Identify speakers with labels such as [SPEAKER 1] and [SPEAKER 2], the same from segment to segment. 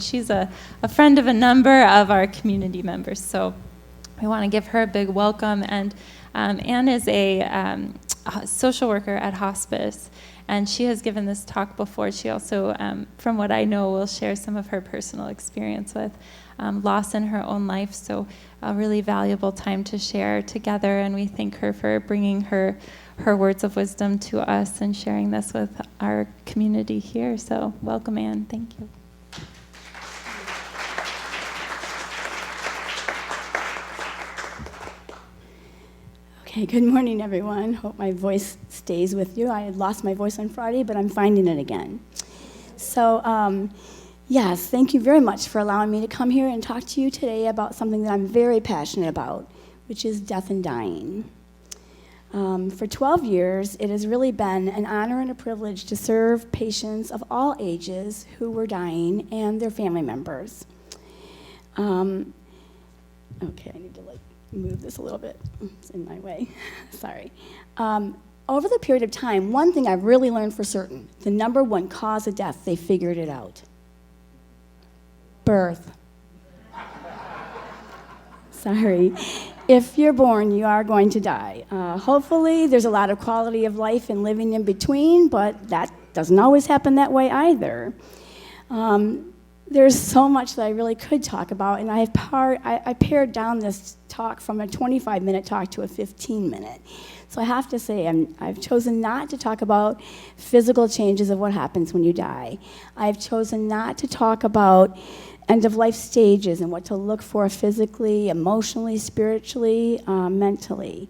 [SPEAKER 1] She's a friend of a number of our community members, so we want to give her a big welcome. And Ann is a social worker at hospice, and she has given this talk before. She also, from what I know, will share some of her personal experience with loss in her own life, so a really valuable time to share together, and we thank her for bringing her words of wisdom to us and sharing this with our community here. So welcome, Ann. Thank you.
[SPEAKER 2] Okay, good morning, everyone. Hope my voice stays with you. I had lost my voice on Friday, but I'm finding it again. So, yes, thank you very much for allowing me to come here and talk to you today about something that I'm very passionate about, which is death and dying. For 12 years, it has really been an honor and a privilege to serve patients of all ages who were dying and their family members. Okay, I need to move this a little bit. It's in my way. Sorry. Over the period of time, one thing I've really learned for certain, the number one cause of death, they figured it out. Birth. Sorry. If you're born, you are going to die. Hopefully, there's a lot of quality of life and living in between, but that doesn't always happen that way either. There's so much that I really could talk about, and I pared down this talk from a 25-minute talk to a 15-minute. So I have to say, I've chosen not to talk about physical changes of what happens when you die. I've chosen not to talk about end-of-life stages and what to look for physically, emotionally, spiritually, mentally.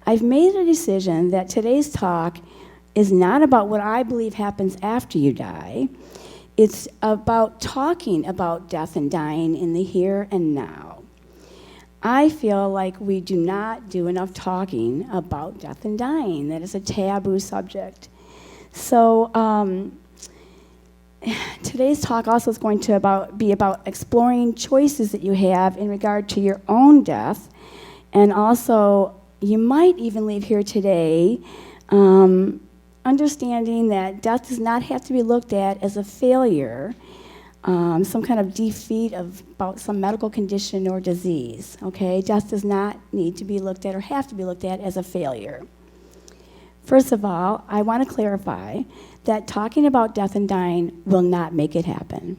[SPEAKER 2] I've made a decision that today's talk is not about what I believe happens after you die. It's about talking about death and dying in the here and now. I feel like we do not do enough talking about death and dying. That is a taboo subject. So today's talk also is going to be about exploring choices that you have in regard to your own death. And also, you might even leave here today understanding that death does not have to be looked at as a failure, some kind of defeat about some medical condition or disease, okay? Death does not need to be looked at or have to be looked at as a failure. First of all, I want to clarify that talking about death and dying will not make it happen.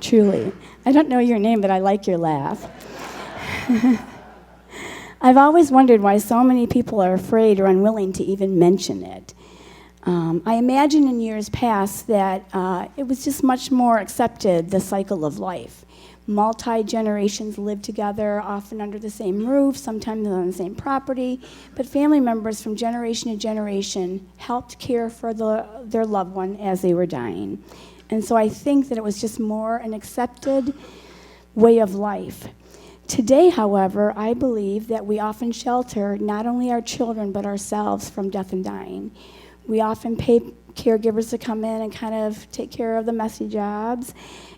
[SPEAKER 2] Truly. I don't know your name, but I like your laugh. I've always wondered why so many people are afraid or unwilling to even mention it. I imagine in years past that it was just much more accepted, the cycle of life. Multi-generations lived together, often under the same roof, sometimes on the same property, but family members from generation to generation helped care for their loved one as they were dying. And so I think that it was just more an accepted way of life. Today, however, I believe that we often shelter not only our children but ourselves from death and dying. We often pay caregivers to come in and kind of take care of the messy jobs,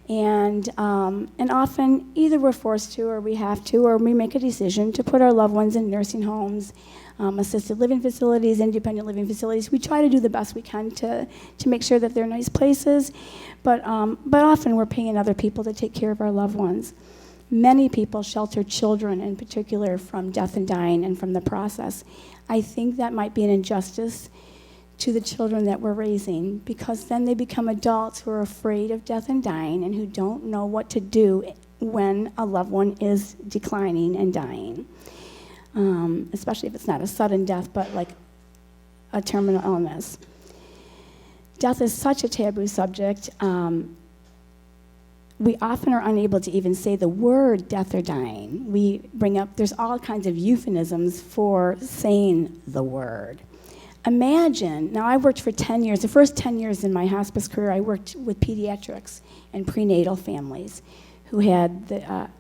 [SPEAKER 2] and often either we're forced to or we have to, or we make a decision to put our loved ones in nursing homes, assisted living facilities, independent living facilities. We try to do the best we can to make sure that they're nice places, but often we're paying other people to take care of our loved ones. Many people shelter children in particular from death and dying and from the process. I think that might be an injustice to the children that we're raising, because then they become adults who are afraid of death and dying and who don't know what to do when a loved one is declining and dying, especially if it's not a sudden death but like a terminal illness. Death is such a taboo subject. We often are unable to even say the word death or dying. We bring up, there's all kinds of euphemisms for saying the word. Imagine, now I worked for 10 years, the first 10 years in my hospice career, I worked with pediatrics and prenatal families who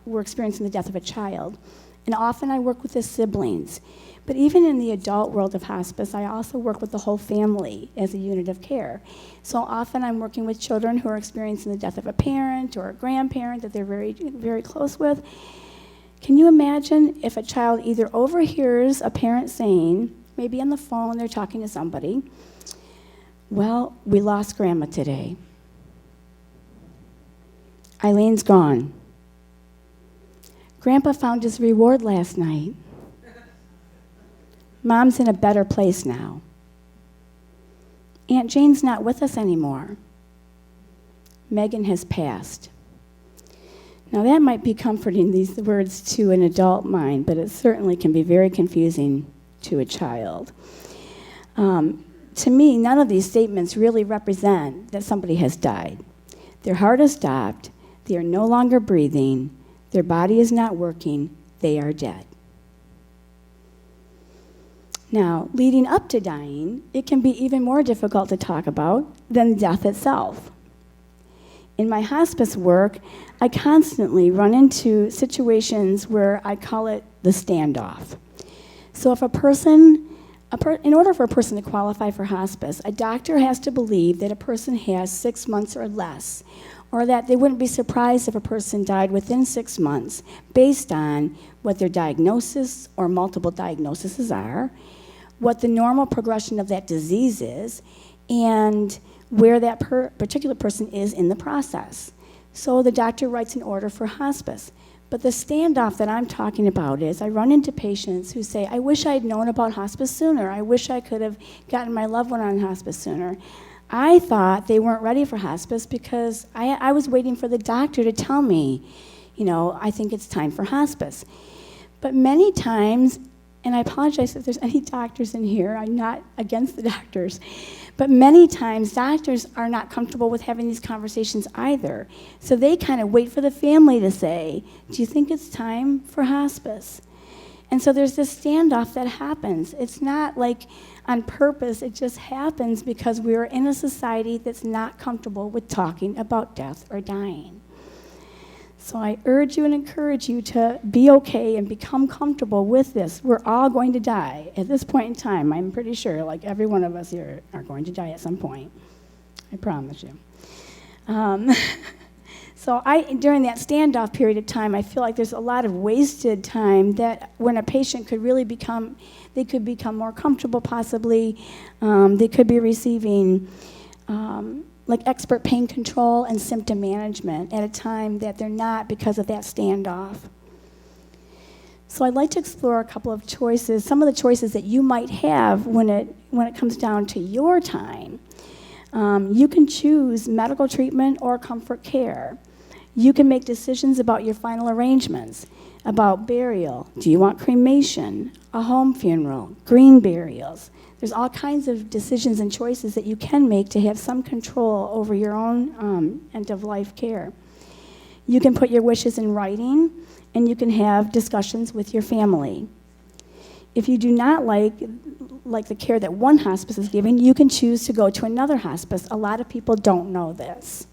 [SPEAKER 2] were experiencing the death of a child. And often I work with the siblings. But even in the adult world of hospice, I also work with the whole family as a unit of care. So often I'm working with children who are experiencing the death of a parent or a grandparent that they're very, very close with. Can you imagine if a child either overhears a parent saying, maybe on the phone they're talking to somebody, Well, we lost Grandma today. Eileen's gone. Grandpa found his reward last night. Mom's in a better place now. Aunt Jane's not with us anymore. Megan has passed. Now that might be comforting, these words, to an adult mind, but it certainly can be very confusing to a child. To me, none of these statements really represent that somebody has died. Their heart has stopped, they are no longer breathing, their body is not working, they are dead. Now, leading up to dying, it can be even more difficult to talk about than death itself. In my hospice work, I constantly run into situations where I call it the standoff. So if in order for a person to qualify for hospice, a doctor has to believe that a person has 6 months or less, or that they wouldn't be surprised if a person died within 6 months based on what their diagnosis or multiple diagnoses are, what the normal progression of that disease is, and where that particular person is in the process. So the doctor writes an order for hospice. But the standoff that I'm talking about is I run into patients who say, I wish I'd known about hospice sooner. I wish I could have gotten my loved one on hospice sooner. I thought they weren't ready for hospice because I was waiting for the doctor to tell me, I think it's time for hospice. But many times, and I apologize if there's any doctors in here, I'm not against the doctors, but many times doctors are not comfortable with having these conversations either. So they kind of wait for the family to say, do you think it's time for hospice? And so there's this standoff that happens. It's not like on purpose, it just happens because we are in a society that's not comfortable with talking about death or dying. So I urge you and encourage you to be okay and become comfortable with this. We're all going to die. At this point in time, I'm pretty sure, like every one of us here are going to die at some point. I promise you. So during that standoff period of time, I feel like there's a lot of wasted time that when a patient could really become more comfortable possibly. They could be receiving like expert pain control and symptom management at a time that they're not because of that standoff. So I'd like to explore a couple of choices, some of the choices that you might have when it comes down to your time. You can choose medical treatment or comfort care. You can make decisions about your final arrangements, about burial. Do you want cremation, a home funeral, green burials? There's all kinds of decisions and choices that you can make to have some control over your own end-of-life care. You can put your wishes in writing, and you can have discussions with your family. If you do not like the care that one hospice is giving, you can choose to go to another hospice. A lot of people don't know this.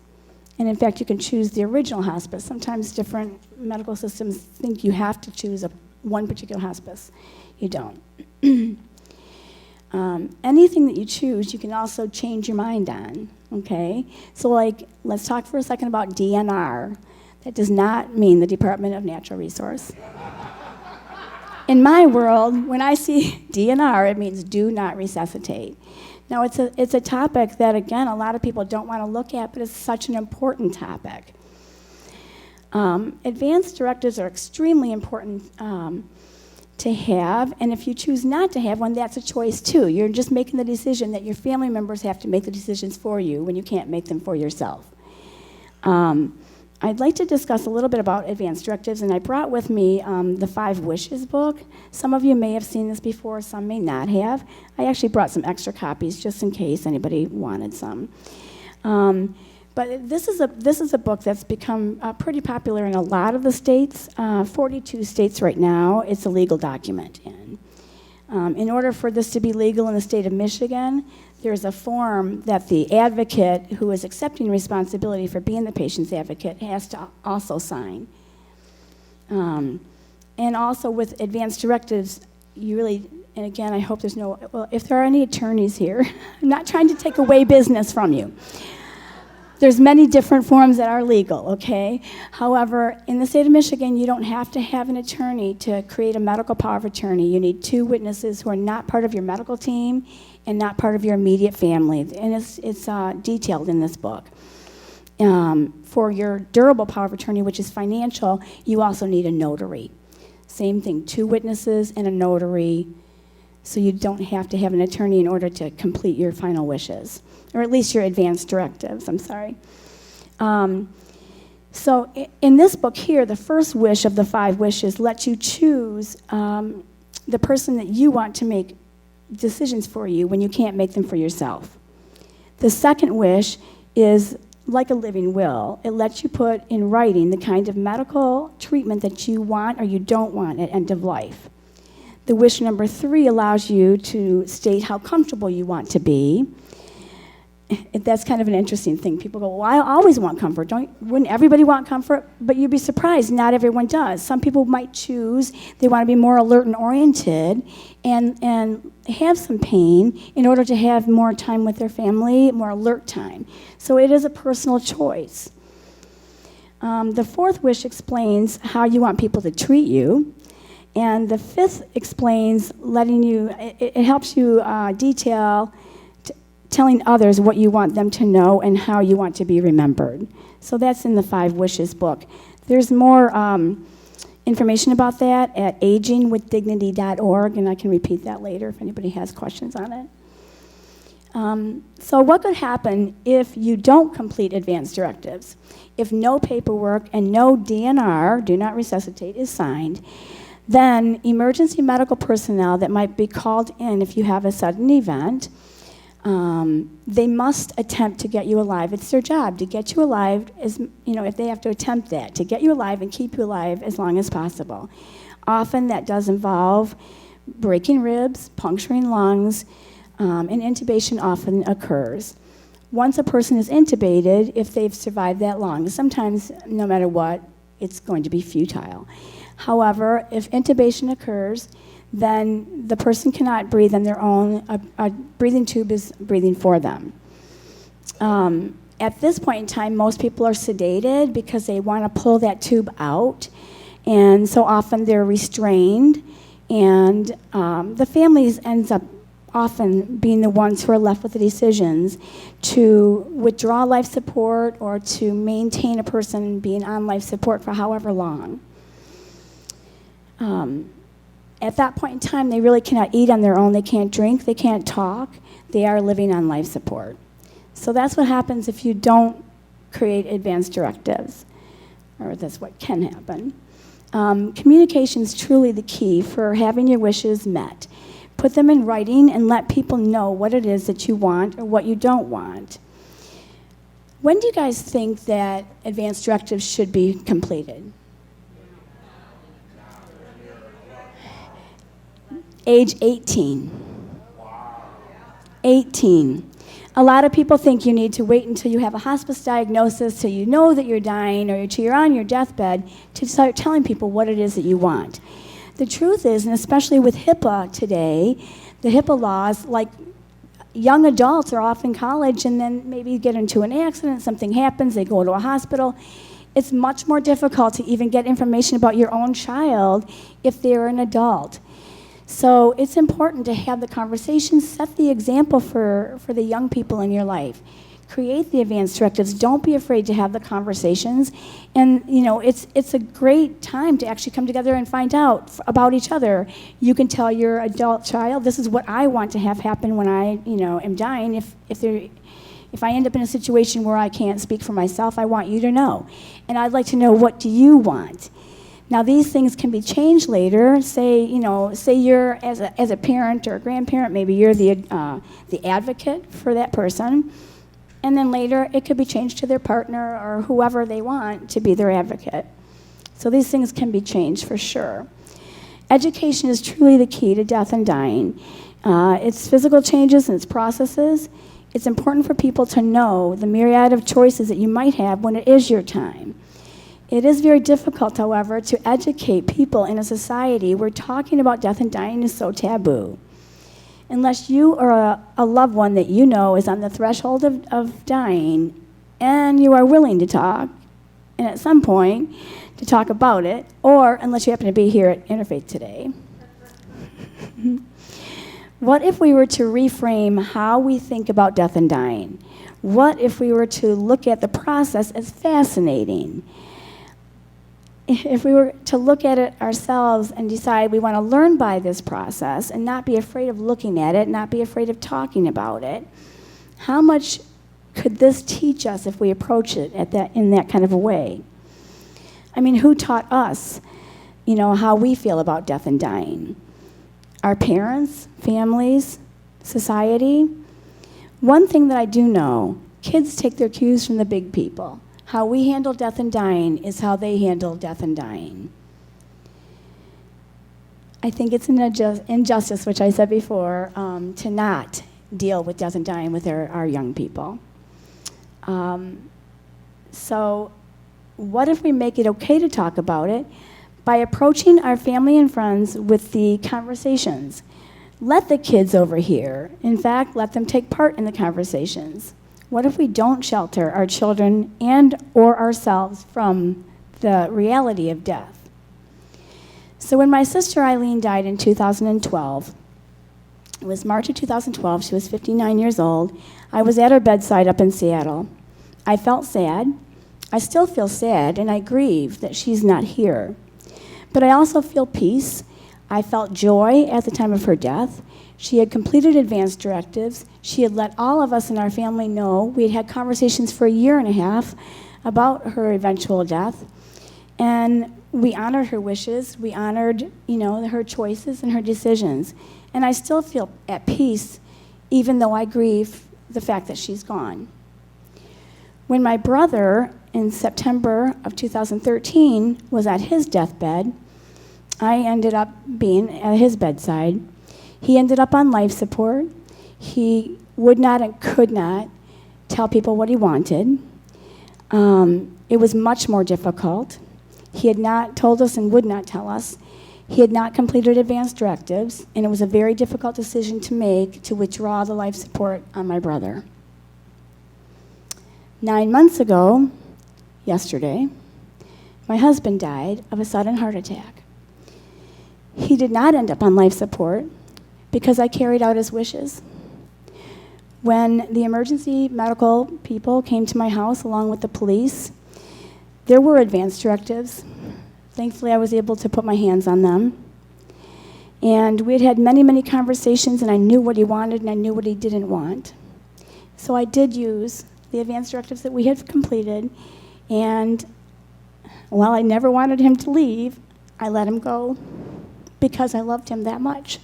[SPEAKER 2] And in fact, you can choose the original hospice. Sometimes different medical systems think you have to choose one particular hospice. You don't. Anything that you choose, you can also change your mind on, okay? So let's talk for a second about DNR. That does not mean the Department of Natural Resource. In my world, when I see DNR, it means do not resuscitate. Now, it's a topic that, again, a lot of people don't want to look at, but it's such an important topic. Advanced directives are extremely important to have, and if you choose not to have one, that's a choice too. You're just making the decision that your family members have to make the decisions for you when you can't make them for yourself. I'd like to discuss a little bit about advanced directives, and I brought with me the 5 Wishes book. Some of you may have seen this before, some may not have. I actually brought some extra copies just in case anybody wanted some. But this is a book that's become pretty popular in a lot of the states. 42 states right now, it's a legal document. In order for this to be legal in the state of Michigan, there's a form that the advocate who is accepting responsibility for being the patient's advocate has to also sign. And also with advanced directives, you really, and again, I hope there's no, well, if there are any attorneys here, I'm not trying to take away business from you. There's many different forms that are legal, okay? However, in the state of Michigan, you don't have to have an attorney to create a medical power of attorney. You need 2 witnesses who are not part of your medical team and not part of your immediate family. And it's detailed in this book. For your durable power of attorney, which is financial, you also need a notary. Same thing, 2 witnesses and a notary, so you don't have to have an attorney in order to complete your final wishes, or at least your advance directives, I'm sorry. So in this book here, the first wish of the 5 wishes lets you choose the person that you want to make decisions for you when you can't make them for yourself. The second wish is like a living will. It lets you put in writing the kind of medical treatment that you want or you don't want at end of life. The wish number 3 allows you to state how comfortable you want to be. That's kind of an interesting thing. People go, well, I always want comfort. Wouldn't everybody want comfort? But you'd be surprised, not everyone does. Some people might choose, they want to be more alert and oriented and have some pain in order to have more time with their family, more alert time. So it is a personal choice. The 4th wish explains how you want people to treat you. And the 5th explains it helps you detail telling others what you want them to know and how you want to be remembered. So that's in the 5 Wishes book. There's more information about that at agingwithdignity.org, and I can repeat that later if anybody has questions on it. So what could happen if you don't complete advance directives? If no paperwork and no DNR, do not resuscitate, is signed, then emergency medical personnel that might be called in if you have a sudden event, they must attempt to get you alive. It's their job to get you alive, if they have to attempt that, to get you alive and keep you alive as long as possible. Often that does involve breaking ribs, puncturing lungs, and intubation often occurs. Once a person is intubated, if they've survived that long, sometimes no matter what, it's going to be futile. However, if intubation occurs, then the person cannot breathe on their own. A breathing tube is breathing for them. At this point in time, most people are sedated because they want to pull that tube out, and so often they're restrained, and the families ends up often being the ones who are left with the decisions to withdraw life support or to maintain a person being on life support for however long. At that point in time, they really cannot eat on their own. They can't drink. They can't talk. They are living on life support. So that's what happens if you don't create advance directives, or that's what can happen. Communication is truly the key for having your wishes met. Put them in writing and let people know what it is that you want or what you don't want. When do you guys think that advance directives should be completed? Age 18. 18. A lot of people think you need to wait until you have a hospice diagnosis, till you know that you're dying, or till you're on your deathbed, to start telling people what it is that you want. The truth is, and especially with HIPAA today, the HIPAA laws, like young adults are off in college and then maybe get into an accident, something happens, they go to a hospital. It's much more difficult to even get information about your own child if they're an adult. So it's important to have the conversation, set the example for the young people in your life. Create the advance directives. Don't be afraid to have the conversations. And, it's a great time to actually come together and find out about each other. You can tell your adult child, this is what I want to have happen when I, am dying. If I end up in a situation where I can't speak for myself, I want you to know. And I'd like to know, what do you want? Now, these things can be changed later. Say you're, as a parent or a grandparent, maybe you're the advocate for that person. And then later, it could be changed to their partner or whoever they want to be their advocate. So these things can be changed for sure. Education is truly the key to death and dying. It's physical changes and its processes. It's important for people to know the myriad of choices that you might have when it is your time. It is very difficult, however, to educate people in a society where talking about death and dying is so taboo. Unless you or a loved one that you know is on the threshold of dying and you are willing to talk, and at some point to talk about it, or unless you happen to be here at Interfaith today. What if we were to reframe how we think about death and dying? What if we were to look at the process as fascinating? If we were to look at it ourselves and decide we want to learn by this process and not be afraid of looking at it, not be afraid of talking about it, how much could this teach us if we approach it in that kind of a way? I mean, who taught us, how we feel about death and dying? Our parents, families, society? One thing that I do know, kids take their cues from the big people. How we handle death and dying is how they handle death and dying. I think it's an injustice, which I said before, to not deal with death and dying with our young people. So what if we make it okay to talk about it by approaching our family and friends with the conversations? Let the kids overhear. In fact, let them take part in the conversations. What if we don't shelter our children and or ourselves from the reality of death? So when my sister Eileen died in 2012, it was March of 2012, she was 59 years old, I was at her bedside up in Seattle. I felt sad. I still feel sad, and I grieve that she's not here. But I also feel peace. I felt joy at the time of her death. She had completed advance directives. She had let all of us in our family know. We had had conversations for a year and a half about her eventual death. And we honored her wishes. We honored, her choices and her decisions. And I still feel at peace, even though I grieve the fact that she's gone. When my brother, in September of 2013, was at his deathbed, I ended up being at his bedside. He ended up on life support. He would not and could not tell people what he wanted. It was much more difficult. He had not told us and would not tell us. He had not completed advance directives, and it was a very difficult decision to make to withdraw the life support on my brother. 9 months ago, yesterday, my husband died of a sudden heart attack. He did not end up on life support because I carried out his wishes. When the emergency medical people came to my house along with the police, there were advance directives. Thankfully, I was able to put my hands on them. And we had had many, many conversations, and I knew what he wanted and I knew what he didn't want. So I did use the advance directives that we had completed, and while I never wanted him to leave, I let him go because I loved him that much.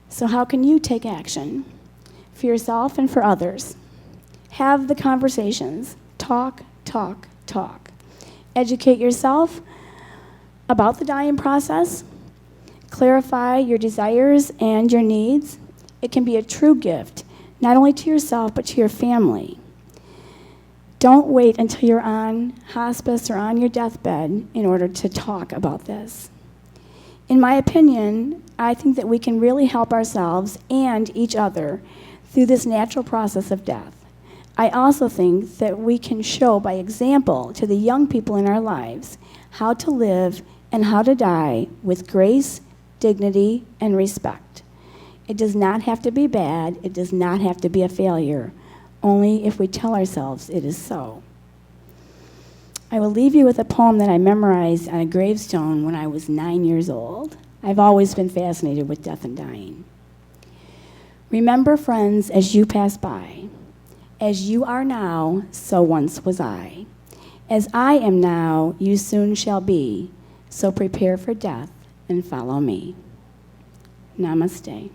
[SPEAKER 2] So how can you take action for yourself and for others? Have the conversations. Talk, talk, talk. Educate yourself about the dying process. Clarify your desires and your needs. It can be a true gift, not only to yourself, but to your family. Don't wait until you're on hospice or on your deathbed in order to talk about this. In my opinion, I think that we can really help ourselves and each other through this natural process of death. I also think that we can show by example to the young people in our lives how to live and how to die with grace, dignity, and respect. It does not have to be bad. It does not have to be a failure, only if we tell ourselves it is so. I will leave you with a poem that I memorized on a gravestone when I was 9 years old. I've always been fascinated with death and dying. Remember, friends, as you pass by, as you are now, so once was I. As I am now, you soon shall be, so prepare for death and follow me. Namaste.